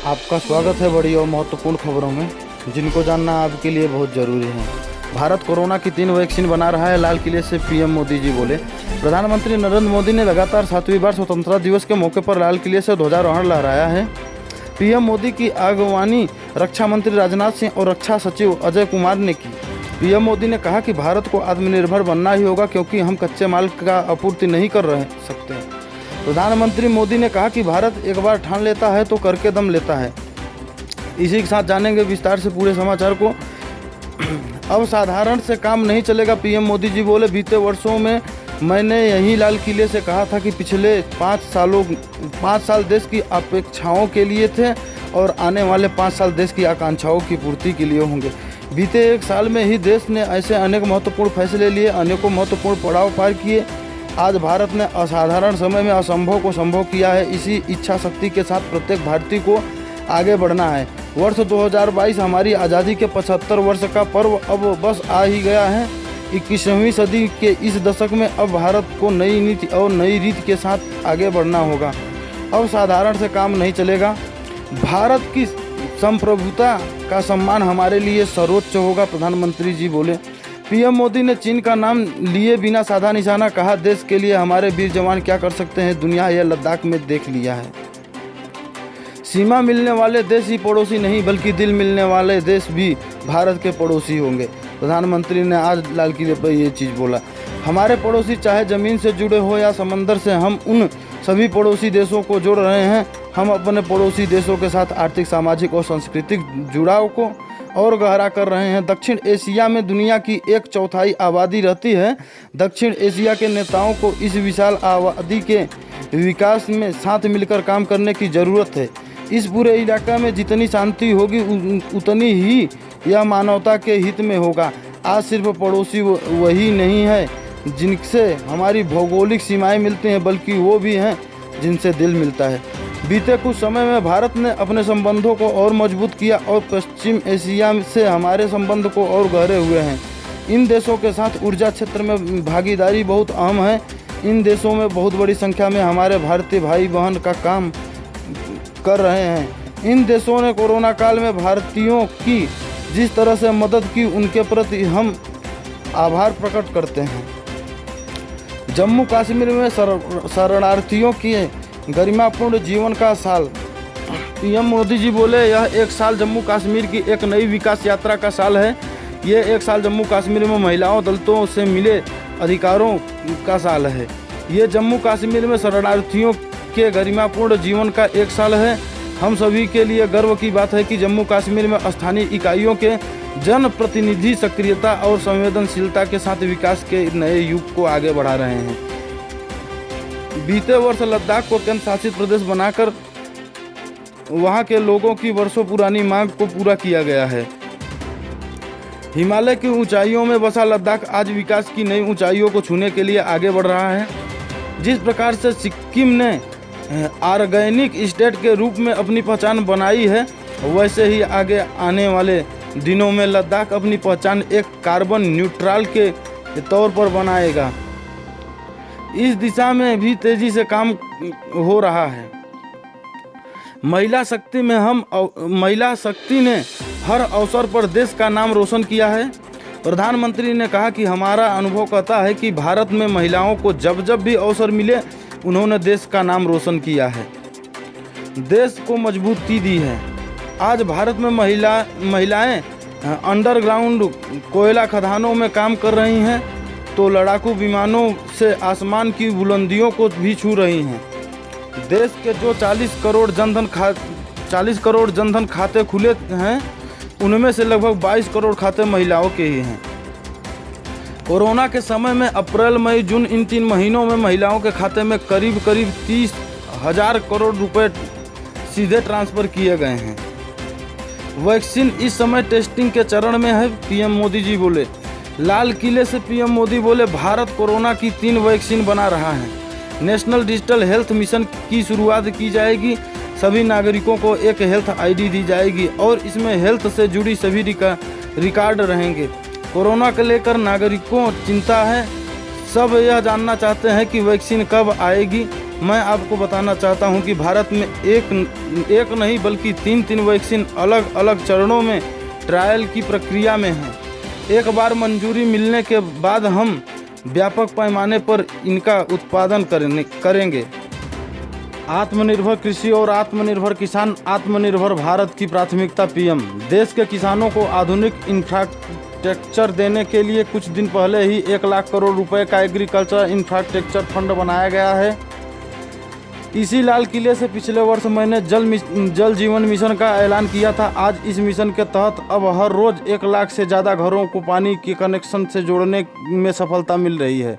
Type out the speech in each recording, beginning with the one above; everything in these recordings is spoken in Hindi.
आपका स्वागत है बड़ी और महत्वपूर्ण खबरों में, जिनको जानना आपके लिए बहुत ज़रूरी है। भारत कोरोना की 3 वैक्सीन बना रहा है, लाल किले से पीएम मोदी जी बोले। प्रधानमंत्री नरेंद्र मोदी ने लगातार 7वीं बार स्वतंत्रता दिवस के मौके पर लाल किले से ध्वजारोहण लहराया है। पीएम मोदी की अगवानी रक्षा मंत्री राजनाथ सिंह और रक्षा सचिव अजय कुमार ने की। पीएम मोदी ने कहा कि भारत को आत्मनिर्भर बनना ही होगा, क्योंकि हम कच्चे माल का आपूर्ति नहीं कर सकते। प्रधानमंत्री मोदी ने कहा कि भारत एक बार ठान लेता है तो करके दम लेता है। इसी के साथ जानेंगे विस्तार से पूरे समाचार को। अब साधारण से काम नहीं चलेगा, पीएम मोदी जी बोले। बीते वर्षों में मैंने यही लाल किले से कहा था कि पिछले 5 साल देश की अपेक्षाओं के लिए थे और आने वाले 5 साल देश की आकांक्षाओं की पूर्ति के लिए होंगे। बीते 1 साल में ही देश ने ऐसे अनेक महत्वपूर्ण फैसले लिए, अनेकों महत्वपूर्ण पड़ाव पार किए। आज भारत ने असाधारण समय में असंभव को संभव किया है। इसी इच्छा शक्ति के साथ प्रत्येक भारतीय को आगे बढ़ना है। वर्ष 2022 हमारी आज़ादी के 75 वर्ष का पर्व अब बस आ ही गया है। 21वीं सदी के इस दशक में अब भारत को नई नीति और नई रीत के साथ आगे बढ़ना होगा। अब साधारण से काम नहीं चलेगा। भारत की संप्रभुता का सम्मान हमारे लिए सर्वोच्च होगा, प्रधानमंत्री जी बोले। पीएम मोदी ने चीन का नाम लिए बिना साधा निशाना कहा, देश के लिए हमारे वीर जवान क्या कर सकते हैं, दुनिया यह लद्दाख में देख लिया है। सीमा मिलने वाले देश ही पड़ोसी नहीं, बल्कि दिल मिलने वाले देश भी भारत के पड़ोसी होंगे। प्रधानमंत्री ने आज लाल किले पर ये चीज़ बोला। हमारे पड़ोसी चाहे ज़मीन से जुड़े हो या समंदर से, हम उन सभी पड़ोसी देशों को जोड़ रहे हैं। हम अपने पड़ोसी देशों के साथ आर्थिक, सामाजिक और सांस्कृतिक जुड़ाव को और गहरा कर रहे हैं। दक्षिण एशिया में दुनिया की 1/4 आबादी रहती है। दक्षिण एशिया के नेताओं को इस विशाल आबादी के विकास में साथ मिलकर काम करने की ज़रूरत है। इस पूरे इलाके में जितनी शांति होगी उतनी ही यह मानवता के हित में होगा। आज सिर्फ पड़ोसी वही नहीं है जिनसे हमारी भौगोलिक सीमाएं मिलती हैं, बल्कि वो भी हैं जिनसे दिल मिलता है। बीते कुछ समय में भारत ने अपने संबंधों को और मजबूत किया और पश्चिम एशिया से हमारे संबंध को और गहरे हुए हैं। इन देशों के साथ ऊर्जा क्षेत्र में भागीदारी बहुत अहम है। इन देशों में बहुत बड़ी संख्या में हमारे भारतीय भाई बहन का काम कर रहे हैं। इन देशों ने कोरोना काल में भारतीयों की जिस तरह से मदद की, उनके प्रति हम आभार प्रकट करते हैं। जम्मू कश्मीर में शरणार्थियों की गरिमापूर्ण जीवन का साल, पीएम मोदी जी बोले। यह 1 साल जम्मू कश्मीर की एक नई विकास यात्रा का साल है। ये 1 साल जम्मू कश्मीर में महिलाओं, दलितों से मिले अधिकारों का साल है। ये जम्मू कश्मीर में शरणार्थियों के गरिमापूर्ण जीवन का 1 साल है। हम सभी के लिए गर्व की बात है कि जम्मू कश्मीर में स्थानीय इकाइयों के जनप्रतिनिधि सक्रियता और संवेदनशीलता के साथ विकास के नए युग को आगे बढ़ा रहे हैं। बीते वर्ष लद्दाख को केंद्र शासित प्रदेश बनाकर वहां के लोगों की वर्षों पुरानी मांग को पूरा किया गया है। हिमालय की ऊंचाइयों में बसा लद्दाख आज विकास की नई ऊंचाइयों को छूने के लिए आगे बढ़ रहा है। जिस प्रकार से सिक्किम ने ऑर्गेनिक स्टेट के रूप में अपनी पहचान बनाई है, वैसे ही आगे आने वाले दिनों में लद्दाख अपनी पहचान एक कार्बन न्यूट्रल के तौर पर बनाएगा। इस दिशा में भी तेजी से काम हो रहा है। महिला शक्ति ने हर अवसर पर देश का नाम रोशन किया है। प्रधानमंत्री ने कहा कि हमारा अनुभव कहता है कि भारत में महिलाओं को जब जब भी अवसर मिले, उन्होंने देश का नाम रोशन किया है, देश को मजबूती दी है। आज भारत में महिलाएं अंडरग्राउंड कोयला खदानों में काम कर रही हैं, तो लड़ाकू विमानों से आसमान की बुलंदियों को भी छू रही हैं। देश के जो 40 करोड़ जनधन खाते खुले हैं, उनमें से लगभग 22 करोड़ खाते महिलाओं के ही हैं। कोरोना के समय में अप्रैल, मई, जून इन 3 महीनों में महिलाओं के खाते में करीब 30,000 करोड़ रुपए सीधे ट्रांसफ़र किए गए हैं। वैक्सीन इस समय टेस्टिंग के चरण में है, पीएम मोदी जी बोले। लाल किले से पीएम मोदी बोले, भारत कोरोना की 3 वैक्सीन बना रहा है। नेशनल डिजिटल हेल्थ मिशन की शुरुआत की जाएगी। सभी नागरिकों को एक हेल्थ आईडी दी जाएगी और इसमें हेल्थ से जुड़ी सभी रिकॉर्ड रहेंगे। कोरोना को लेकर नागरिकों चिंता है। सब यह जानना चाहते हैं कि वैक्सीन कब आएगी। मैं आपको बताना चाहता हूं कि भारत में एक नहीं बल्कि तीन वैक्सीन अलग अलग चरणों में ट्रायल की प्रक्रिया में हैं। एक बार मंजूरी मिलने के बाद हम व्यापक पैमाने पर इनका उत्पादन करेंगे। आत्मनिर्भर कृषि और आत्मनिर्भर किसान, आत्मनिर्भर भारत की प्राथमिकता पीएम। देश के किसानों को आधुनिक इंफ्रास्ट्रक्चर देने के लिए कुछ दिन पहले ही 1 लाख करोड़ रुपए का एग्रीकल्चर इंफ्रास्ट्रक्चर फंड बनाया गया है। इसी लाल किले से पिछले वर्ष मैंने जल जीवन मिशन का ऐलान किया था। आज इस मिशन के तहत अब हर रोज 1 लाख से ज़्यादा घरों को पानी के कनेक्शन से जोड़ने में सफलता मिल रही है।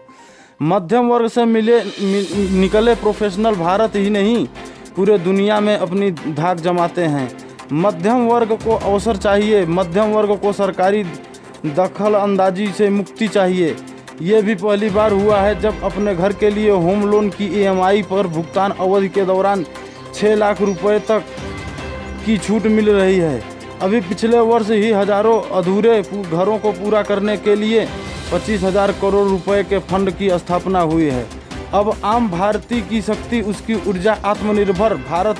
मध्यम वर्ग से निकले प्रोफेशनल भारत ही नहीं पूरे दुनिया में अपनी धाक जमाते हैं। मध्यम वर्ग को अवसर चाहिए, मध्यम वर्ग को सरकारी दखल अंदाजी से मुक्ति चाहिए। ये भी पहली बार हुआ है जब अपने घर के लिए होम लोन की EMI पर भुगतान अवधि के दौरान 6 लाख रुपए तक की छूट मिल रही है। अभी पिछले वर्ष ही हजारों अधूरे घरों को पूरा करने के लिए 25,000 करोड़ रुपए के फंड की स्थापना हुई है। अब आम भारतीय की शक्ति, उसकी ऊर्जा आत्मनिर्भर भारत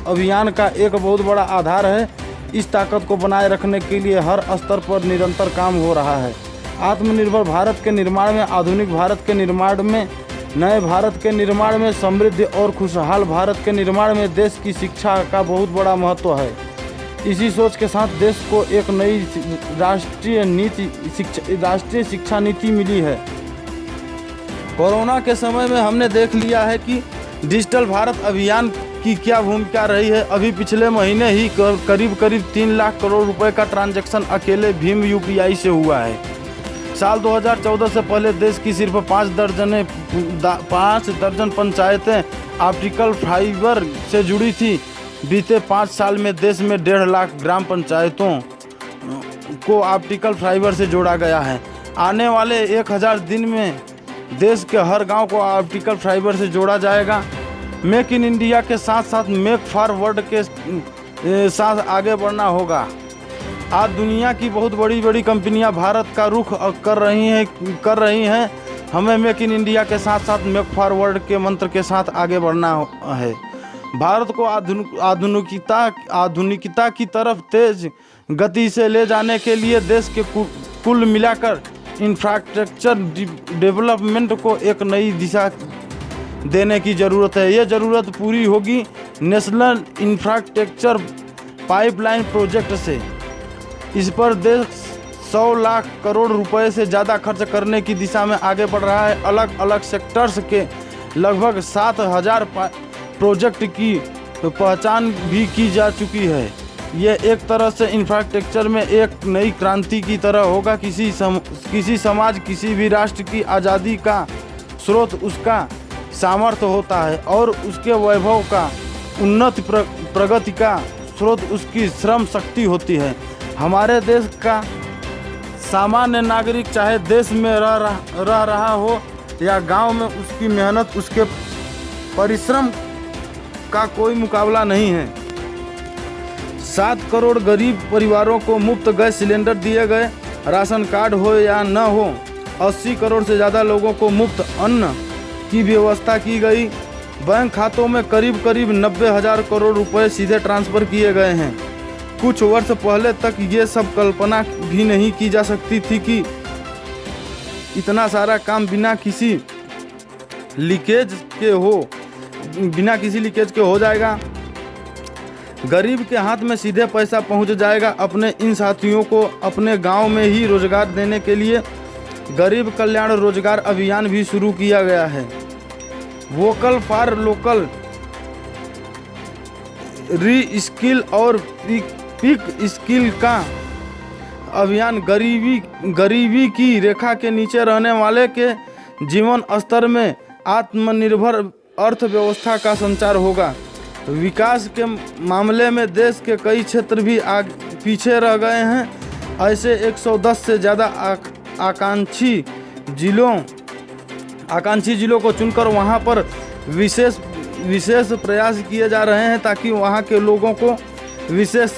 अभियान का एक बहुत बड़ा आधार है। इस ताकत को बनाए रखने के लिए हर स्तर पर निरंतर काम हो रहा है। आत्मनिर्भर भारत के निर्माण में, आधुनिक भारत के निर्माण में, नए भारत के निर्माण में, समृद्ध और खुशहाल भारत के निर्माण में देश की शिक्षा का बहुत बड़ा महत्व है। इसी सोच के साथ देश को एक नई राष्ट्रीय शिक्षा नीति मिली है। कोरोना के समय में हमने देख लिया है कि डिजिटल भारत अभियान की क्या भूमिका रही है। अभी पिछले महीने ही करीब 3 लाख करोड़ रुपए का ट्रांजैक्शन अकेले भीम UPI से हुआ है। साल 2014 से पहले देश की सिर्फ 5 दर्जन पंचायतें ऑप्टिकल फाइबर से जुड़ी थी। बीते 5 साल में देश में 1.5 लाख ग्राम पंचायतों को ऑप्टिकल फाइबर से जोड़ा गया है। आने वाले 1000 दिन में देश के हर गांव को ऑप्टिकल फाइबर से जोड़ा जाएगा। मेक इन इंडिया के साथ साथ मेक फॉर वर्ल्ड के साथ आगे बढ़ना होगा। आज दुनिया की बहुत बड़ी कंपनियां भारत का रुख कर रही हैं। हमें मेक इन इंडिया के साथ साथ मेक फॉर वर्ल्ड के मंत्र के साथ आगे बढ़ना है। भारत को आधुनिकता की तरफ तेज गति से ले जाने के लिए देश के कुल मिलाकर इंफ्रास्ट्रक्चर डेवलपमेंट को एक नई दिशा देने की ज़रूरत है। ये ज़रूरत पूरी होगी नेशनल इंफ्रास्ट्रक्चर पाइपलाइन प्रोजेक्ट से। इस पर देश 100 लाख करोड़ रुपए से ज़्यादा खर्च करने की दिशा में आगे बढ़ रहा है। अलग अलग सेक्टर्स के लगभग 7,000 प्रोजेक्ट की पहचान भी की जा चुकी है। ये एक तरह से इंफ्रास्ट्रक्चर में एक नई क्रांति की तरह होगा। किसी समाज, किसी भी राष्ट्र की आज़ादी का स्रोत उसका सामर्थ्य होता है और उसके वैभव का उन्नति प्रगति का स्रोत उसकी श्रम शक्ति होती है। हमारे देश का सामान्य नागरिक चाहे देश में रह रहा हो या गांव में, उसकी मेहनत, उसके परिश्रम का कोई मुकाबला नहीं है। 7 करोड़ गरीब परिवारों को मुफ्त गैस सिलेंडर दिए गए। राशन कार्ड हो या न हो, 80 करोड़ से ज़्यादा लोगों को मुफ्त अन्न की व्यवस्था की गई। बैंक खातों में करीब 90,000 करोड़ रुपए सीधे ट्रांसफ़र किए गए हैं। कुछ वर्ष पहले तक ये सब कल्पना भी नहीं की जा सकती थी कि इतना सारा काम बिना किसी लीकेज के हो जाएगा। गरीब के हाथ में सीधे पैसा पहुंच जाएगा। अपने इन साथियों को अपने गांव में ही रोजगार देने के लिए गरीब कल्याण रोजगार अभियान भी शुरू किया गया है। वोकल फॉर लोकल, री स्किल और पिक स्किल का अभियान गरीबी की रेखा के नीचे रहने वाले के जीवन स्तर में आत्मनिर्भर अर्थव्यवस्था का संचार होगा। विकास के मामले में देश के कई क्षेत्र भी पीछे रह गए हैं। ऐसे 110 से ज़्यादा आकांक्षी जिलों को चुनकर वहां पर विशेष प्रयास किए जा रहे हैं ताकि वहां के लोगों को विशेष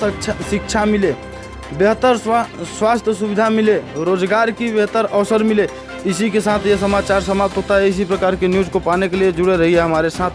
शिक्षा मिले, बेहतर स्वास्थ्य सुविधा मिले, रोजगार की बेहतर अवसर मिले। इसी के साथ ये समाचार समाप्त होता है। इसी प्रकार के न्यूज़ को पाने के लिए जुड़े रहिए हमारे साथ।